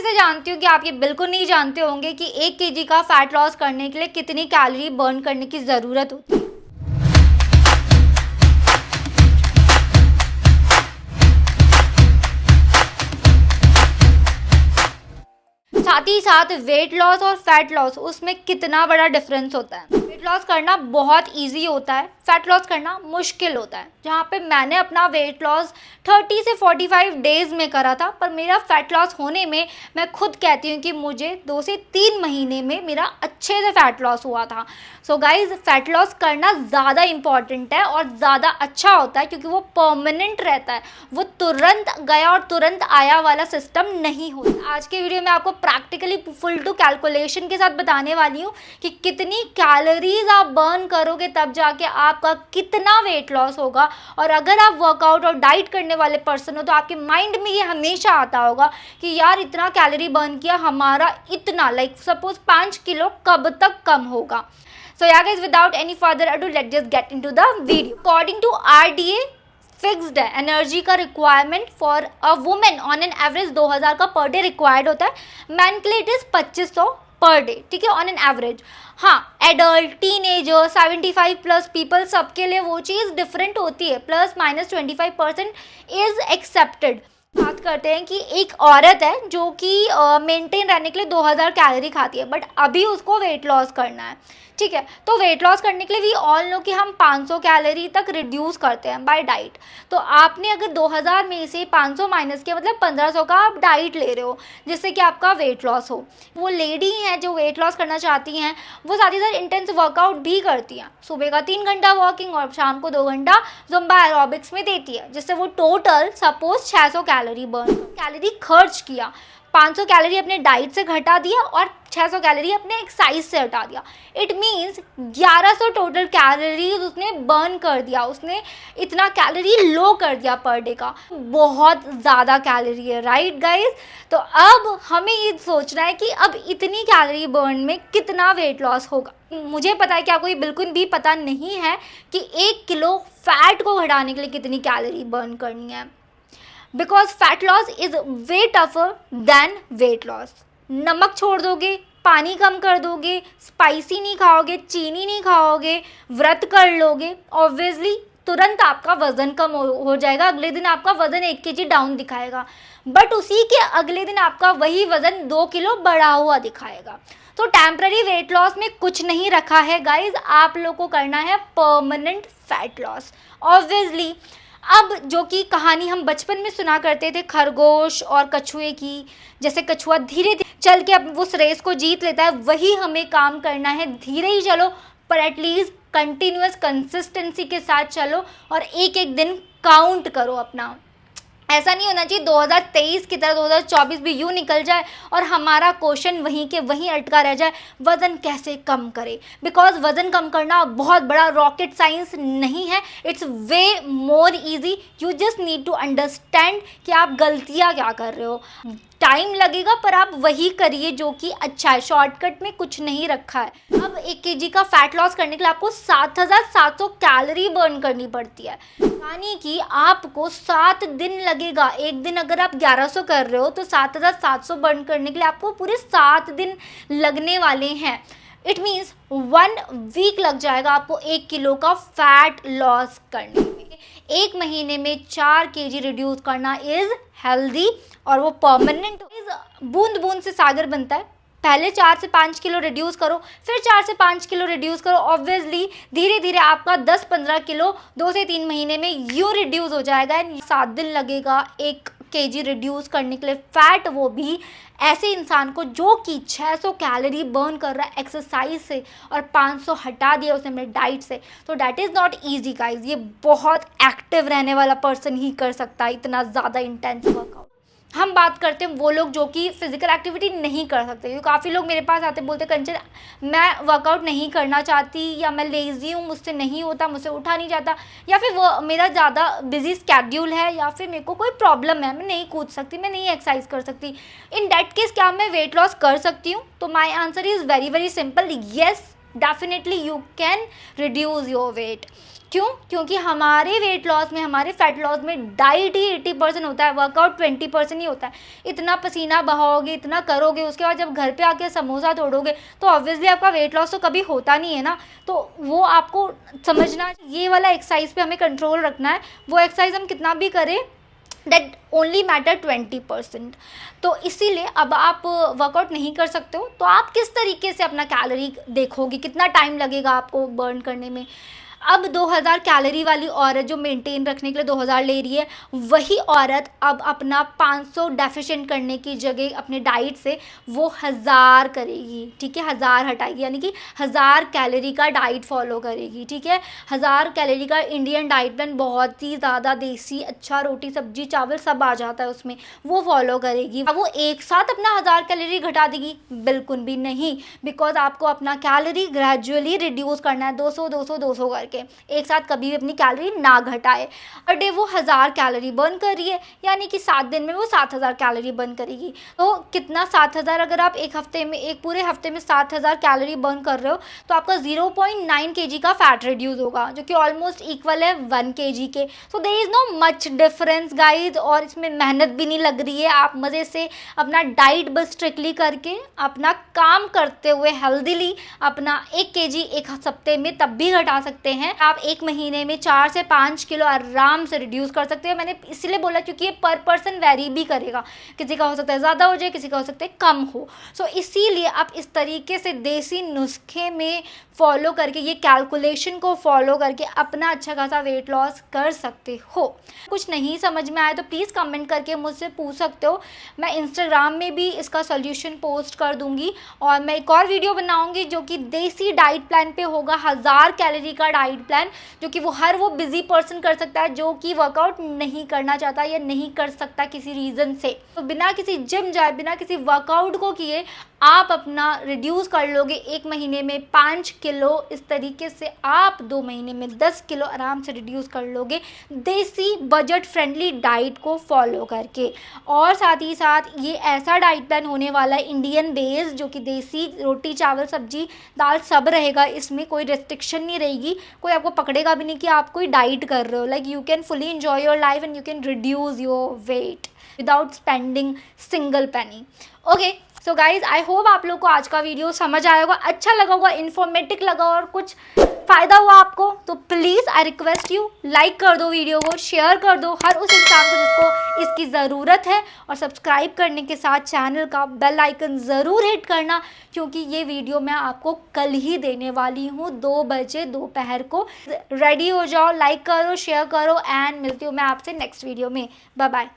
से जानती हूँ कि आप ये बिल्कुल नहीं जानते होंगे कि 1 केजी का फैट लॉस करने के लिए कितनी कैलोरी बर्न करने की ज़रूरत होती है। साथ ही साथ वेट लॉस और फैट लॉस, उसमें कितना बड़ा डिफरेंस होता है। वेट लॉस करना बहुत इजी होता है, फैट लॉस करना मुश्किल होता है। जहाँ पे मैंने अपना वेट लॉस 30 से 45 डेज में करा था, पर मेरा फैट लॉस होने में मैं खुद कहती हूँ कि मुझे 2 से 3 महीने में मेरा अच्छे से फैट लॉस हुआ था। सो गाइज, फैट लॉस करना ज़्यादा इंपॉर्टेंट है और ज़्यादा अच्छा होता है क्योंकि वो परमानेंट रहता है, वो तुरंत गया और तुरंत आया वाला सिस्टम नहीं होता। आज के वीडियो में आपको प्रैक्टिकली फुल टू कैलकुलेशन के साथ बताने वाली हूँ कि कितनी कैलोरीज आप बर्न करोगे तब जाके आपका कितना वेट लॉस होगा। और अगर आप वर्कआउट और डाइट करने वाले पर्सन हो तो आपके माइंड में ये हमेशा आता होगा कि यार इतना कैलोरी बर्न किया, हमारा इतना सपोज 5 किलो कब तक कम होगा। So yeah guys, without any further ado, let's just get into the video. According to RDA, fixed है एनर्जी का requirement for a women on an average 2000 का पर डे रिक्वायर्ड होता है। मैन के लिए इट इज़ 2500 पर डे, ठीक है, on an average. हाँ, एडल्ट, टीनेजर, 75 प्लस पीपल, सबके लिए वो चीज़ डिफरेंट होती है। ±25% इज़ एक्सेप्टेड। बात करते हैं कि एक औरत है जो कि मेंटेन रहने के लिए 2000 कैलोरी खाती है, बट अभी उसको वेट लॉस करना है, ठीक है। तो वेट लॉस करने के लिए वी ऑल नो कि हम 500 कैलोरी तक रिड्यूस करते हैं बाय डाइट। तो आपने अगर 2000 में से 500 माइनस किया, मतलब 1500 का आप डाइट ले रहे हो जिससे कि आपका वेट लॉस हो। वो लेडी हैं जो वेट लॉस करना चाहती हैं, वो साथ ही साथ इंटेंस वर्कआउट भी करती हैं। सुबह का 3 घंटा वॉकिंग और शाम को 2 घंटा ज़ुम्बा एरोबिक्स में देती है, जिससे वो total suppose 600 calorie burn calorie खर्च किया। 500 कैलोरी अपने डाइट से घटा दिया और 600 कैलोरी अपने एक्सरसाइज से हटा दिया। इट मीन्स 1100 टोटल कैलोरीज उसने बर्न कर दिया। उसने इतना कैलोरी लो कर दिया पर डे का। बहुत ज़्यादा कैलोरी है, राइट गाइज। तो अब हमें ये सोचना है कि अब इतनी कैलोरी बर्न में कितना वेट लॉस होगा। मुझे पता है कि आपको ये बिल्कुल भी पता नहीं है कि 1 किलो फैट को घटाने के लिए कितनी कैलोरी बर्न करनी है, because fat loss is way tougher than weight loss. नमक छोड़ दोगे, पानी कम कर दोगे, स्पाइसी नहीं खाओगे, चीनी नहीं खाओगे, व्रत कर लोगे, ऑब्वियसली तुरंत आपका वजन कम हो जाएगा। अगले दिन आपका वजन 1 केजी डाउन दिखाएगा, बट उसी के अगले दिन आपका वही वजन 2 किलो बढ़ा हुआ दिखाएगा। तो टेम्पररी वेट लॉस में कुछ नहीं रखा है गाइज, आप लोग को करना है परमानेंट फैट लॉस। ऑब्वियसली अब जो कि कहानी हम बचपन में सुना करते थे खरगोश और कछुए की, जैसे कछुआ धीरे धीरे चल के अब उस रेस को जीत लेता है, वही हमें काम करना है। धीरे ही चलो, पर एटलीस्ट कंटिन्यूअस कंसिस्टेंसी के साथ चलो और एक एक दिन काउंट करो अपना। ऐसा नहीं होना चाहिए 2023 की तरह 2024 भी यूँ निकल जाए और हमारा क्वेश्चन वहीं के वहीं अटका रह जाए, वज़न कैसे कम करें। बिकॉज वज़न कम करना बहुत बड़ा रॉकेट साइंस नहीं है, it's way more easy. You just need to understand कि आप गलतियाँ क्या कर रहे हो। टाइम लगेगा पर आप वही करिए जो कि अच्छा है, शॉर्टकट में कुछ नहीं रखा है। अब 1 केजी का फैट लॉस करने के लिए आपको 7700 कैलोरी बर्न करनी पड़ती है, यानी कि आपको 7 दिन लगेगा। एक दिन अगर आप 1100 कर रहे हो तो 7700 बर्न करने के लिए आपको पूरे 7 दिन लगने वाले हैं। इट मीन्स 1 वीक लग जाएगा आपको 1 किलो का फैट लॉस करने में। 1 महीने में 4 केजी रिड्यूस करना इज़ हेल्दी और वो परमानेंट। बूंद बूंद से सागर बनता है। पहले 4 से 5 किलो रिड्यूस करो, फिर 4 से 5 किलो रिड्यूस करो। ऑब्वियसली धीरे धीरे आपका 10-15 किलो 2 से 3 महीने में यूँ रिड्यूस हो जाएगा। 7 दिन लगेगा 1 केजी रिड्यूस करने के लिए फैट, वो भी ऐसे इंसान को जो कि 600 कैलोरी बर्न कर रहा है एक्सरसाइज से और 500 हटा दिया उसने अपने डाइट से। तो that is not easy guys. ये बहुत एक्टिव रहने वाला पर्सन ही कर सकता है इतना ज़्यादा इंटेंस वर्कआउट। हम बात करते हैं वो लोग जो कि फिजिकल एक्टिविटी नहीं कर सकते। क्योंकि काफ़ी लोग मेरे पास आते बोलते कंचन मैं वर्कआउट नहीं करना चाहती, या मैं लेज़ी हूँ, मुझसे नहीं होता, मुझसे उठा नहीं जाता, या फिर वो मेरा ज़्यादा बिजी स्केड्यूल है, या फिर मेरे को कोई प्रॉब्लम है, मैं नहीं कूद सकती, मैं नहीं एक्सरसाइज कर सकती। इन दैट केस क्या मैं वेट लॉस कर सकती हूँ? तो my answer is very very simple, yes definitely you can reduce your weight. क्यों? क्योंकि हमारे वेट लॉस में, हमारे फैट लॉस में डाइट ही 80% होता है, वर्कआउट 20% ही होता है। इतना पसीना बहाओगे, इतना करोगे, उसके बाद जब घर पे आके समोसा तोड़ोगे तो ऑब्वियसली आपका वेट लॉस तो कभी होता नहीं है ना। तो वो आपको समझना, ये वाला एक्सरसाइज पे हमें कंट्रोल रखना है। वो एक्सरसाइज हम कितना भी करें, दैट ओनली मैटर 20%। तो इसीलिए अब आप वर्कआउट नहीं कर सकते हो तो आप किस तरीके से अपना कैलोरी देखोगे, कितना टाइम लगेगा आपको बर्न करने में। अब 2000 कैलोरी वाली औरत जो मेंटेन रखने के लिए 2000 ले रही है, वही औरत अब अपना 500 डेफिशिएंट करने की जगह अपने डाइट से वो 1000 करेगी, ठीक है, 1000 हटाएगी, यानी कि 1000 कैलोरी का डाइट फॉलो करेगी, ठीक है। 1000 कैलोरी का इंडियन डाइट प्लान बहुत ही ज़्यादा देसी, अच्छा, रोटी सब्जी चावल सब आ जाता है उसमें, वो फॉलो करेगी। अब वो एक साथ अपना 1000 कैलोरी घटा देगी? बिल्कुल भी नहीं, बिकॉज आपको अपना कैलोरी ग्रेजुअली रिड्यूस करना है, 200 200 200 करके। एक साथ कभी भी अपनी कैलोरी ना घटाए। पर डे वो 1000 कैलोरी बर्न कर रही है, यानी कि 7 दिन में वो 7000 कैलोरी बर्न करेगी। तो कितना 7000, अगर आप एक हफ्ते में, एक पूरे हफ्ते में 7000 कैलोरी बर्न कर रहे हो तो आपका 0.9 kg का फैट रिड्यूस होगा, जो कि ऑलमोस्ट इक्वल है 1 kg के। So there is no much difference guys, और इसमें मेहनत भी नहीं लग रही है। आप मज़े से अपना डाइट बस स्ट्रिक्टली करके, अपना काम करते हुए हेल्दीली अपना 1 kg एक हफ्ते में तब भी घटा सकते हैं। आप एक महीने में 4 से 5 किलो आराम से रिड्यूस कर सकते हैं। मैंने इसलिए बोला क्योंकि ये पर पर्सन वेरी भी करेगा, किसी का हो सकता है ज़्यादा हो जाए, किसी का हो सकता है कम हो। सो इसीलिए आप इस तरीके से देसी नुस्खे में फॉलो करके, ये कैलकुलेशन को फॉलो करके अपना अच्छा खासा वेट लॉस कर सकते हो। कुछ नहीं समझ में आए तो प्लीज़ कमेंट करके मुझसे पूछ सकते हो। मैं इंस्टाग्राम में भी इसका सॉल्यूशन पोस्ट कर दूंगी, और मैं एक और वीडियो बनाऊंगी जो कि देसी डाइट प्लान पे होगा, 1000 कैलोरी का डाइट प्लान, जो कि वो बिजी पर्सन कर सकता है जो कि वर्कआउट नहीं करना चाहता या नहीं कर सकता किसी रीज़न से। तो बिना किसी जिम जाए, बिना किसी वर्कआउट को किए आप अपना रिड्यूस कर लोगे एक महीने में 5 किलो। इस तरीके से आप 2 महीने में 10 किलो आराम से रिड्यूस कर लोगे, देसी बजट फ्रेंडली डाइट को फॉलो करके। और साथ ही साथ ये ऐसा डाइट प्लान होने वाला है इंडियन बेस्ड, जो कि देसी रोटी चावल सब्जी दाल सब रहेगा, इसमें कोई रेस्ट्रिक्शन नहीं रहेगी, कोई आपको पकड़ेगा भी नहीं कि आप कोई डाइट कर रहे हो। Like you can fully enjoy your life and you can reduce your weight without spending single penny. Okay, so guys, I hope आप लोग को आज का वीडियो समझ आया होगा, अच्छा लगा होगा, इन्फॉर्मेटिव लगा और कुछ फ़ायदा हुआ आपको। तो please I request you, like कर दो वीडियो को, शेयर कर दो हर उस इंसान को जिसको इसकी ज़रूरत है, और सब्सक्राइब करने के साथ चैनल का बेल आइकन ज़रूर हिट करना, क्योंकि ये वीडियो मैं आपको कल ही देने वाली हूँ 2 बजे दोपहर को। रेडी हो जाओ, लाइक करो, शेयर करो, एंड मिलती हूँ मैं आपसे नेक्स्ट वीडियो में। Bye bye.